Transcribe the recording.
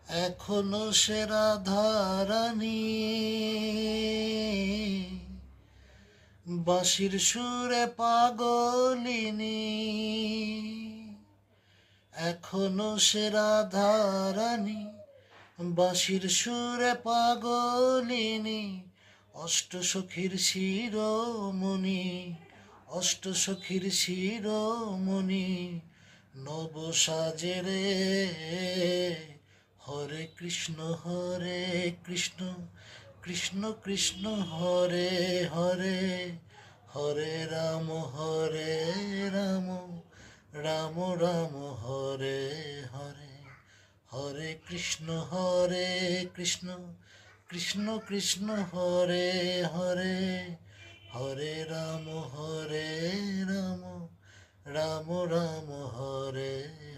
এখনো সে রাধারানী বাঁশির সুরে পাগলিনী। এখনো সে রাধারানী বাঁশির সুরে পাগলিনী। অষ্টসখীর শিরোমণি, অষ্টসখীর শিরোমণি। নব সাজে রে হরে কৃষ্ণ হরে কৃষ্ণ কৃষ্ণ কৃষ্ণ হরে হরে, হরে রাম রাম রাম রাম হরে হরে। হরে কৃষ্ণ কৃষ্ণ কৃষ্ণ হরে হরে, হরে রাম রাম রাম রাম হরে